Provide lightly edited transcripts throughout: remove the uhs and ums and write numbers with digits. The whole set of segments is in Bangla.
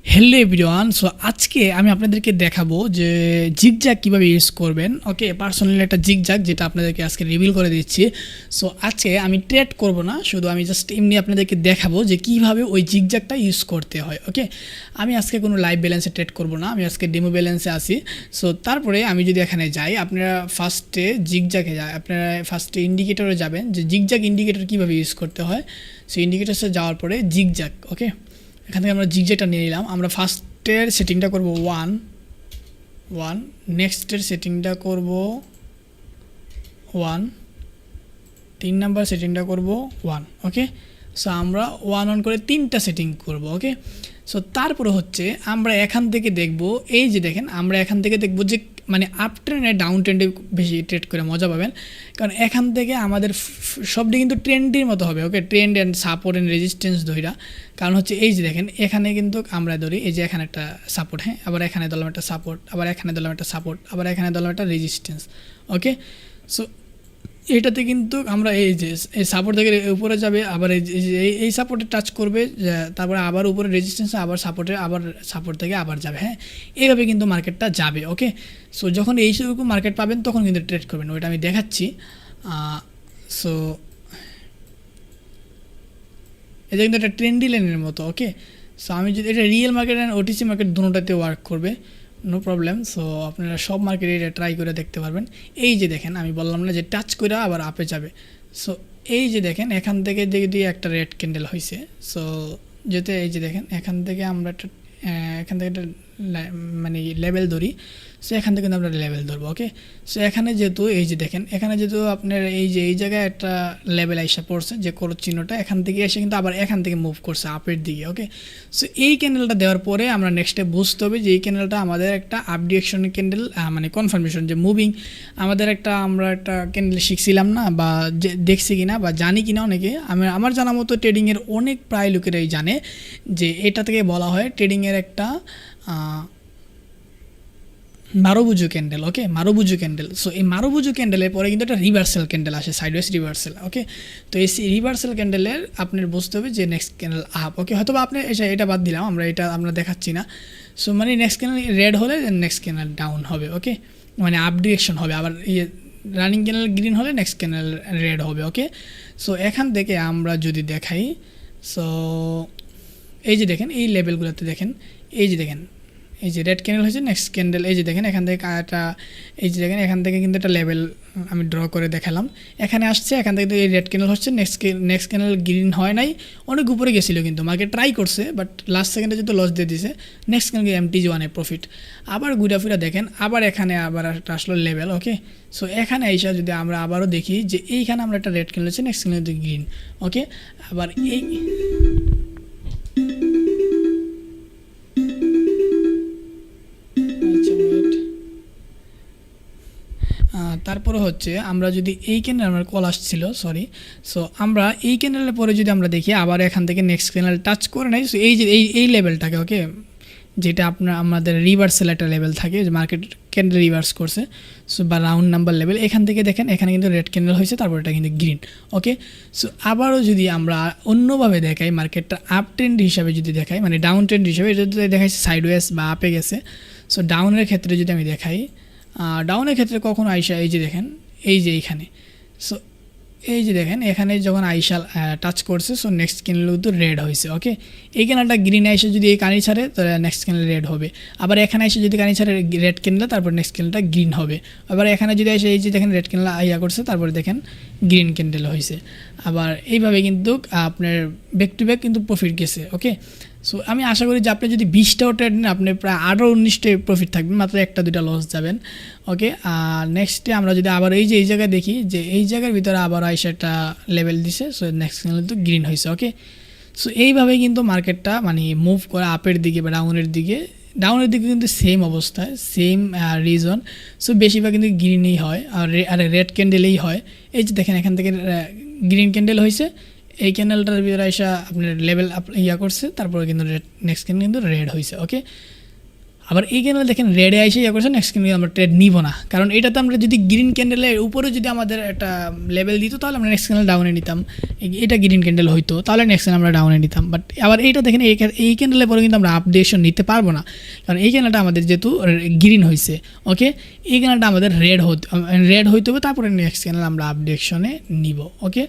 হ্যালো এভরিওয়ান, সো আজকে আমি আপনাদেরকে দেখাবো যে জিগজ্যাগ কীভাবে ইউজ করবেন। ওকে, পার্সোনালি একটা জিগজ্যাগ যেটা আপনাদেরকে আজকে রিভিল করে দিচ্ছি। সো আজকে আমি ট্রেড করব না, শুধু আমি জাস্ট এমনি আপনাদেরকে দেখাবো যে কীভাবে ওই জিগজ্যাগটা ইউজ করতে হয়। ওকে, আমি আজকে কোনো লাইভ ব্যালেন্সে ট্রেড করব না, আমি আজকে ডেমো ব্যালেন্সে আসি। সো তারপরে আমি যদি এখানে যাই, আপনারা ফার্স্টে জিগজ্যাগে যায়, আপনারা ফার্স্টে ইন্ডিকেটরে যাবেন যে জিগজ্যাগ ইন্ডিকেটর কীভাবে ইউজ করতে হয়। সো ইন্ডিকেটরসে যাওয়ার পরে জিগজ্যাগ, ওকে, এখান থেকে আমরা জিগজ্যাগটা নিয়ে নিলাম। আমরা ফার্স্টের সেটিংটা করব ওয়ান, নেক্সটের সেটিংটা করব 1, 3 নাম্বার সেটিংটা করব 1। ওকে, সো আমরা 1 করে 3টা সেটিং করব। ওকে, সো তারপরে হচ্ছে আমরা এখান থেকে দেখব, এই যে দেখেন আমরা এখান থেকে দেখব যে মানে আপ ট্রেন্ডে ডাউন ট্রেন্ডে বেশি ট্রেড করে মজা পাবেন, কারণ এখান থেকে আমাদের সবটি কিন্তু ট্রেন্ডের মতো হবে। Okay, trend and support and resistance ধইরা, কারণ হচ্ছে এই যে দেখেন এখানে কিন্তু আমরা ধরি এই যে এখানে একটা সাপোর্ট, হ্যাঁ, আবার এখানে ধরলাম একটা সাপোর্ট, আবার এখানে ধরলাম একটা সাপোর্ট, আবার এখানে ধরলাম একটা রেজিস্ট্যান্স। ওকে, সো এটাতে কিন্তু আমরা এই যে এই সাপোর্ট থেকে উপরে যাবে, আবার এই সাপোর্টে টাচ করবে, তারপরে আবার উপরে রেজিস্ট্যান্স, আবার সাপোর্ট থেকে আবার যাবে। হ্যাঁ, এইভাবে কিন্তু মার্কেটটা যাবে। ওকে, সো যখন এইরকম মার্কেট পাবেন তখন কিন্তু ট্রেড করবেন, ওইটা আমি দেখাচ্ছি। সো এটা কিন্তু একটা ট্রেন্ডি লাইনের মতো। ওকে, সো আমি যদি এটা real market and OTC market দুটোটাতে ওয়ার্ক করবে, নো প্রবলেম। সো আপনারা সব মার্কেটে এটা ট্রাই করে দেখতে পারবেন। এই যে দেখেন আমি বললাম না যে টাচ করে আবার আপে যাবে। সো এই যে দেখেন এখান থেকে যদি একটা রেড ক্যান্ডেল হয়েছে, সো যেতে এই যে দেখেন এখান থেকে আমরা একটা একটা মানে লেভেল ধরি। সো এখান থেকে কিন্তু আমরা লেভেল ধরবো। ওকে, সো এখানে যেহেতু এই যে দেখেন এখানে যেহেতু আপনার এই যে এই জায়গায় একটা লেভেল এসে পড়ছে, যে করো চিহ্নটা এখান থেকে এসে কিন্তু আবার এখান থেকে মুভ করছে আপের দিকে। ওকে, সো এই ক্যান্ডেলটা দেওয়ার পরে আমরা নেক্সটে বুঝতে হবে যে এই ক্যান্ডেলটা আমাদের একটা আপডিরেকশন ক্যান্ডেল, মানে কনফার্মেশন যে মুভিং আমাদের আমরা একটা ক্যান্ডেল শিখছিলাম না, বা দেখছি কিনা বা জানি কিনা অনেকে, আমার জানা মতো ট্রেডিংয়ের অনেক প্রায় লোকেরাই জানে যে এটা থেকে বলা হয় ট্রেডিংয়ের একটা মারুবুজু ক্যান্ডেল। ওকে, মারুবুজু ক্যান্ডেল। সো এই মারুবুজু ক্যান্ডেলের পরে কিন্তু একটা রিভার্সাল ক্যান্ডেল আসে, সাইডওয়েজ রিভার্সাল। ওকে, তো এই রিভার্সাল ক্যান্ডেলের আপনার বুঝতে হবে যে নেক্সট ক্যান্ডেল আপ। ওকে, হয়তো বা আপনি এটা বাদ দিলাম, আমরা দেখাচ্ছি না। সো মানে নেক্সট ক্যান্ডেল রেড হলে নেক্সট ক্যান্ডেল ডাউন হবে। ওকে, মানে আপ ডিরেকশন হবে, আবার রানিং ক্যান্ডেল গ্রিন হলে নেক্সট ক্যান্ডেল রেড হবে। ওকে, সো এখান থেকে আমরা যদি দেখাই, সো এই যে দেখেন এই লেভেলগুলোতে দেখেন, এই যে দেখেন এই যে রেড ক্যান্ডেল হয়েছে, নেক্সট ক্যান্ডেল এই যে দেখেন এখান থেকে একটা, এই যে দেখেন এখান থেকে কিন্তু একটা লেভেল আমি ড্র করে দেখালাম, এখানে আসছে, এখান থেকে এই রেড ক্যান্ডেল হচ্ছে, নেক্সট ক্যান্ডেল গ্রিন হয় নাই, অনেক উপরে গেছিলো কিন্তু মার্কেট ট্রাই করছে, বাট লাস্ট সেকেন্ডে যেহেতু লস দিয়ে দিয়েছে, নেক্সট ক্যান্ডেল MTG1 প্রফিট। আবার ঘুরাফিরা দেখেন আবার এখানে আবার একটা আসলো লেভেল। ওকে, সো এখানে এসে যদি আমরা আবারও দেখি যে এইখানে আমরা একটা রেড ক্যান্ডেল হচ্ছে, নেক্সট ক্যান্ডেল গ্রিন। ওকে, আবার এই তারপরে হচ্ছে আমরা যদি এই ক্যান্ডেল আমার কল আসছিল, সরি, সো আমরা এই ক্যান্ডেলের পরে যদি আমরা দেখি আবার এখান থেকে নেক্সট ক্যান্ডেল টাচ করে নাই, সো এই যে এই লেভেলটাকে, ওকে, যেটা আমাদের রিভার্সাল একটা লেভেল থাকে, যে মার্কেট ক্যান্ডেল রিভার্স করছে, সো বা রাউন্ড নাম্বার লেভেল, এখান থেকে দেখেন এখানে কিন্তু রেড ক্যান্ডেল হয়েছে, তারপর এটা কিন্তু গ্রিন। ওকে, সো আবারও যদি আমরা অন্যভাবে দেখাই, মার্কেটটা আপ ট্রেন্ড হিসাবে যদি দেখাই, মানে ডাউন ট্রেন্ড হিসাবে, এটা যদি দেখাইছে সাইডওয়েজ বা আপে গেছে, সো ডাউনের ক্ষেত্রে যদি আমি দেখাই, ডাউনের ক্ষেত্রে কখন আইসা এই যে দেখেন এই যে এইখানে, সো এই যে দেখেন এখানে যখন আইসা টাচ করছে, সো নেক্সট ক্যান্ডেল কিন্তু রেড হয়েছে। ওকে, এই ক্যান্ডেলটা গ্রিন এসে যদি এই কানি ছাড়ে, তাহলে নেক্সট ক্যান্ডেল রেড হবে, আবার এখানে এসে যদি কানি ছাড়ে রেড ক্যান্ডেল, তারপর নেক্সট ক্যান্ডেলটা গ্রিন হবে, আবার এখানে যদি এসে এই যে দেখেন রেড ক্যান্ডেল আইয়া করছে, তারপরে দেখেন গ্রিন ক্যান্ডেল হয়েছে। আবার এইভাবে কিন্তু আপনার ব্যাক টু ব্যাক কিন্তু প্রফিট গেছে। ওকে, সো আমি আশা করি যে আপনি যদি 20টাও ট্রেড নেন, আপনি প্রায় 18-19টাই প্রফিট থাকবেন, মাত্র 1-2টা লস যাবেন। ওকে, আর নেক্সটে আমরা যদি আবার এই যে এই জায়গায় দেখি যে এই জায়গার ভিতরে আবার আইসা একটা লেভেল দিছে, সো নেক্সট ক্যান্ডেল তো গ্রিন হয়েছে। ওকে, সো এইভাবে কিন্তু মার্কেটটা মানে মুভ করে আপের দিকে বা ডাউনের দিকে কিন্তু সেম অবস্থায়, সেম রিজন, সো বেশিরভাগ কিন্তু গ্রিনই হয় আর রেড ক্যান্ডেলেই হয়। এই যে দেখেন এখান থেকে গ্রিন ক্যান্ডেল হয়েছে, এই ক্যান্ডেলটার ভিতরে আসা আপনার লেভেল করছে, তারপরে কিন্তু নেক্সট ক্যান্ডেল কিন্তু রেড হয়েছে। ওকে, আবার এই ক্যান্ডেল দেখেন রেডে এসে ইয়ে করছে, নেক্সট ক্যান্ডেল আমরা ট্রেড নিব না, কারণ এটাতে আমরা যদি গ্রিন ক্যান্ডেলের উপরে যদি আমাদের একটা লেভেল দিত তাহলে আমরা নেক্সট ক্যান্ডেল ডাউনে নিতাম, এটা গ্রিন ক্যান্ডেল হইতো তাহলে নেক্সট ক্যান্ডেল আমরা ডাউনে নিতাম। বাট আবার এইটা দেখেন এই ক্যান্ডেলের পরে কিন্তু আমরা আপডেশন নিতে পারবো না, কারণ এই ক্যান্ডেলটা আমাদের যেহেতু গ্রিন হয়েছে, ওকে, এই ক্যান্ডেলটা আমাদের রেড হইতে হবে, তারপরে নেক্সট ক্যান্ডেল আমরা আপডেশনে নিব, ওকে।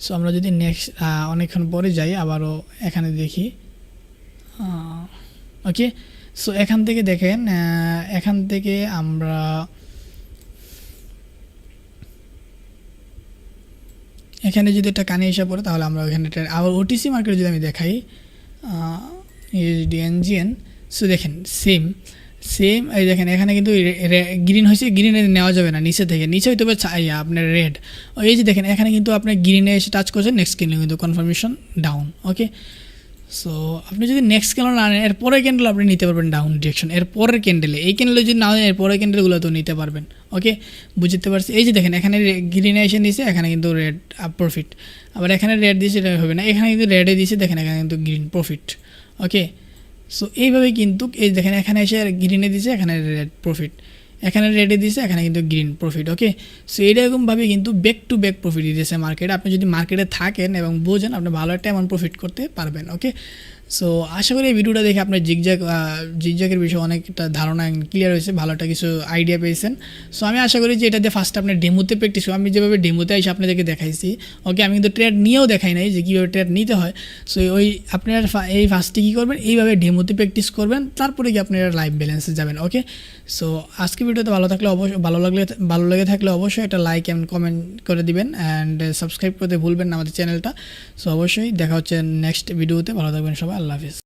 সো আমরা যদি নেক্সট অনেকক্ষণ পরে যাই আবারও এখানে দেখি, ওকে। সো এখান থেকে দেখেন, এখান থেকে আমরা এখানে যদি একটা কানে এসে পড়ে তাহলে আমরা ওইখানে আবার ওটিসি মার্কেট যদি আমি দেখাই, এনজিএন, সো দেখেন সেম এই দেখেন এখানে কিন্তু গ্রিন হয়েছে, গ্রিনে নেওয়া যাবে না, নিচে থেকে নিচে হইতে হবে আপনার রেড, এই যে দেখেন এখানে কিন্তু আপনি গ্রিনে এসে টাচ করছেন, নেক্সট ক্যান্ডেল কিন্তু কনফার্মেশন ডাউন, ওকে। সো আপনি যদি নেক্সট ক্যান্ডেল না নেন, এর পরের ক্যান্ডেল আপনি নিতে পারবেন ডাউন ডিরেকশন, এর পরের ক্যান্ডেলে, এই ক্যান্ডেলে যদি না হয় এর পরের ক্যান্ডেলগুলো তো নিতে পারবেন, ওকে, বুঝতে পারছি। এই যে দেখেন এখানে গ্রিনে এসে নিয়েছে, এখানে কিন্তু রেড প্রফিট, আবার এখানে রেড দিয়েছে, এটা হবে না, এখানে কিন্তু রেডে দিয়েছে, দেখেন এখানে কিন্তু গ্রিন প্রফিট, ওকে। সো এইভাবে কিন্তু এই দেখেন এখানে এসে গ্রিনে দিয়েছে, এখানে রেড প্রফিট, এখানে রেডে দিয়েছে, এখানে কিন্তু গ্রিন প্রফিট, ওকে। সো এইরকমভাবে কিন্তু ব্যাক টু ব্যাক প্রফিট দিতেছে মার্কেট। আপনি যদি মার্কেটে থাকেন এবং বোঝেন, আপনি ভালো একটা অ্যামাউন্ট প্রফিট করতে পারবেন, ওকে। সো আশা করি এই ভিডিওটা দেখে আপনার জিগজ্যাগের বিষয়ে অনেকটা ধারণা ক্লিয়ার হয়েছে, ভালো একটা কিছু আইডিয়া পেয়েছেন। সো আমি আশা করি যে এটা দিয়ে ফার্স্ট আপনার ডেমোতে প্র্যাকটিস করুন, আমি যেভাবে ডেমোতে এসে আপনাদেরকে দেখাইছি, ওকে। আমি কিন্তু ট্রেড নিয়েও দেখাই নাই যে কীভাবে ট্রেড নিতে হয়। সো ওই আপনার এই ফার্স্টে কী করবেন, এইভাবে ডেমোতে প্র্যাকটিস করবেন, তারপরে কি আপনারা লাইভ ব্যালেন্সে যাবেন, ওকে। সো আজকে ভিডিওতে ভালো লেগে থাকলে অবশ্যই একটা লাইক অ্যান্ড কমেন্ট করে দিবেন, অ্যান্ড সাবস্ক্রাইব করতে ভুলবেন না আমাদের চ্যানেলটা। সো অবশ্যই দেখা হচ্ছে নেক্সট ভিডিওতে, ভালো থাকবেন সবাই, আল্লাহ হাফিজ।